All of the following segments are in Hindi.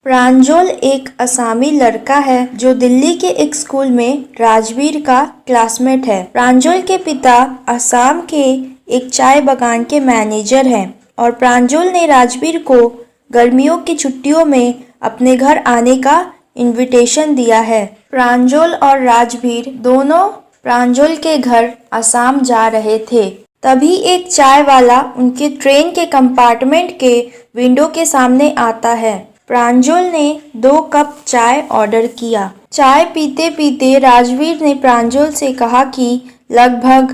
प्रांजल एक असामी लड़का है जो दिल्ली के एक स्कूल में राजवीर का क्लासमेट है। प्रांजल के पिता असम के एक चाय बागान के मैनेजर हैं और प्रांजल ने राजवीर को गर्मियों की छुट्टियों में अपने घर आने का इनविटेशन दिया है। प्रांजल और राजवीर दोनों प्रांजल के घर असम जा रहे थे। तभी एक चाय वाला उनके ट्रेन के कंपार्टमेंट के विंडो के सामने आता है। प्रांजल ने 2 कप चाय ऑर्डर किया। चाय पीते पीते राजवीर ने प्रांजल से कहा कि लगभग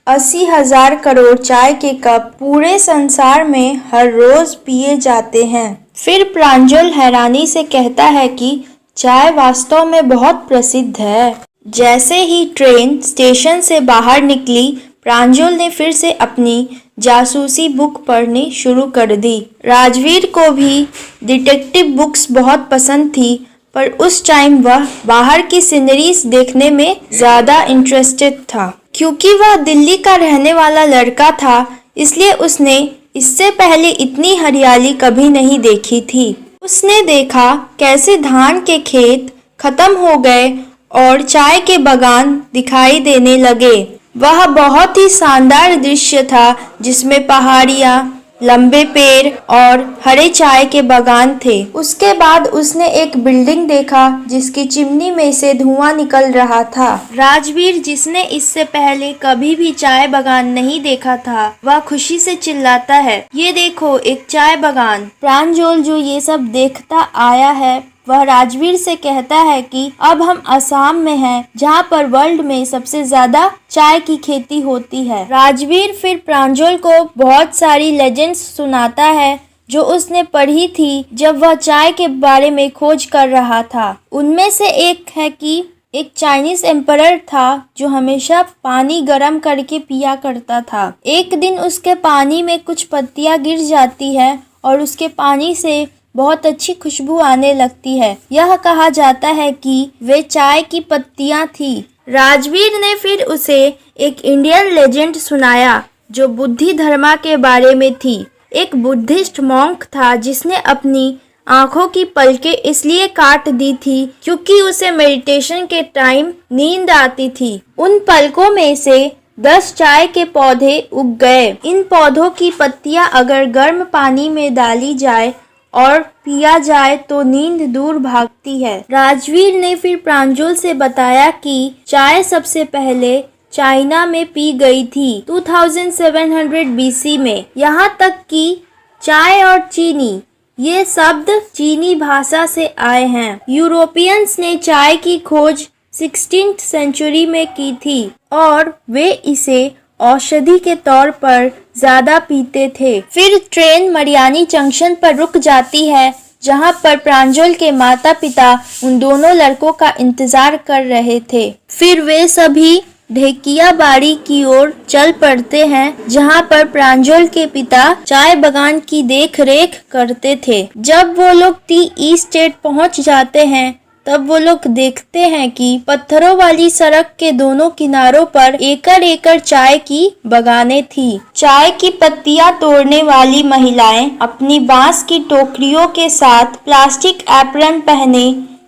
80,000 करोड़ चाय के कप पूरे संसार में हर रोज पिए जाते हैं। फिर प्रांजल हैरानी से कहता है कि चाय वास्तव में बहुत प्रसिद्ध है। जैसे ही ट्रेन स्टेशन से बाहर निकली, प्रांजल ने फिर से अपनी जासूसी बुक पढ़नी शुरू कर दी। राजवीर को भी डिटेक्टिव बुक्स बहुत पसंद थी, पर उस टाइम वह बाहर की सीनरीज देखने में ज्यादा इंटरेस्टेड था। क्योंकि वह दिल्ली का रहने वाला लड़का था, इसलिए उसने इससे पहले इतनी हरियाली कभी नहीं देखी थी। उसने देखा कैसे धान के खेत खत्म हो गए और चाय के बागान दिखाई देने लगे। वह बहुत ही शानदार दृश्य था जिसमें पहाड़ियाँ, लंबे पेड़ और हरे चाय के बागान थे। उसके बाद उसने एक बिल्डिंग देखा जिसकी चिमनी में से धुआं निकल रहा था। राजवीर, जिसने इससे पहले कभी भी चाय बागान नहीं देखा था, वह खुशी से चिल्लाता है, ये देखो एक चाय बागान। प्रांजल, जो ये सब देखता आया है, वह राजवीर से कहता है कि अब हम असम में हैं, जहाँ पर वर्ल्ड में सबसे ज्यादा चाय की खेती होती है। राजवीर फिर प्रांजल को बहुत सारी लेजेंड्स सुनाता है जो उसने पढ़ी थी जब वह चाय के बारे में खोज कर रहा था। उनमें से एक है कि एक चाइनीज एम्परर था जो हमेशा पानी गर्म करके पिया करता था। एक दिन उसके पानी में कुछ पत्तियां गिर जाती है और उसके पानी से बहुत अच्छी खुशबू आने लगती है। यह कहा जाता है कि वे चाय की पत्तियां थी। राजवीर ने फिर उसे एक इंडियन लेजेंड सुनाया जो बुद्धि धर्मा के बारे में थी। एक बुद्धिस्ट मॉन्क था जिसने अपनी आंखों की पलकें इसलिए काट दी थी क्योंकि उसे मेडिटेशन के टाइम नींद आती थी। उन पलकों में से 10 चाय के पौधे उग गए। इन पौधों की पत्तियां अगर गर्म पानी में डाली जाए और पिया जाए तो नींद दूर भागती है। राजवीर ने फिर प्रांजल से बताया कि चाय सबसे पहले चाइना में पी गई थी 2700 BC में। यहाँ तक कि चाय और चीनी, ये शब्द चीनी भाषा से आए हैं। यूरोपियंस ने चाय की खोज 16th सेंचुरी में की थी और वे इसे औषधि के तौर पर ज्यादा पीते थे। फिर ट्रेन मरियानी जंक्शन पर रुक जाती है जहां पर प्रांजल के माता पिता उन दोनों लड़कों का इंतजार कर रहे थे। फिर वे सभी ढेकिया बाड़ी की ओर चल पड़ते हैं जहां पर प्रांजल के पिता चाय बागान की देख रेख करते थे। जब वो लोग टी एस्टेट पहुंच जाते हैं तब वो लोग देखते हैं कि पत्थरों वाली सड़क के दोनों किनारों पर एकड़ एकड़ चाय की बागानें थी। चाय की पत्तियां तोड़ने वाली महिलाएं अपनी बांस की टोकरियों के साथ प्लास्टिक एप्रन पहने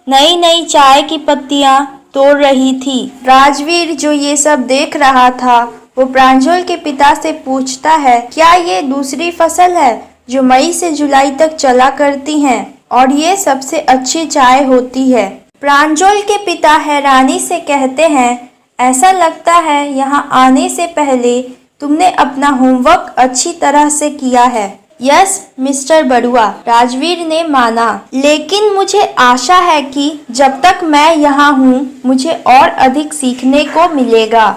नई नई चाय की पत्तियां तोड़ रही थी। राजवीर, जो ये सब देख रहा था, वो प्रांजल के पिता से पूछता है, क्या ये दूसरी फसल है जो मई से जुलाई तक चला करती है और ये सबसे अच्छी चाय होती है? प्रांजल के पिता हैरानी से कहते हैं, ऐसा लगता है यहाँ आने से पहले तुमने अपना होमवर्क अच्छी तरह से किया है। यस मिस्टर बरुआ, राजवीर ने माना, लेकिन मुझे आशा है कि जब तक मैं यहाँ हूँ मुझे और अधिक सीखने को मिलेगा।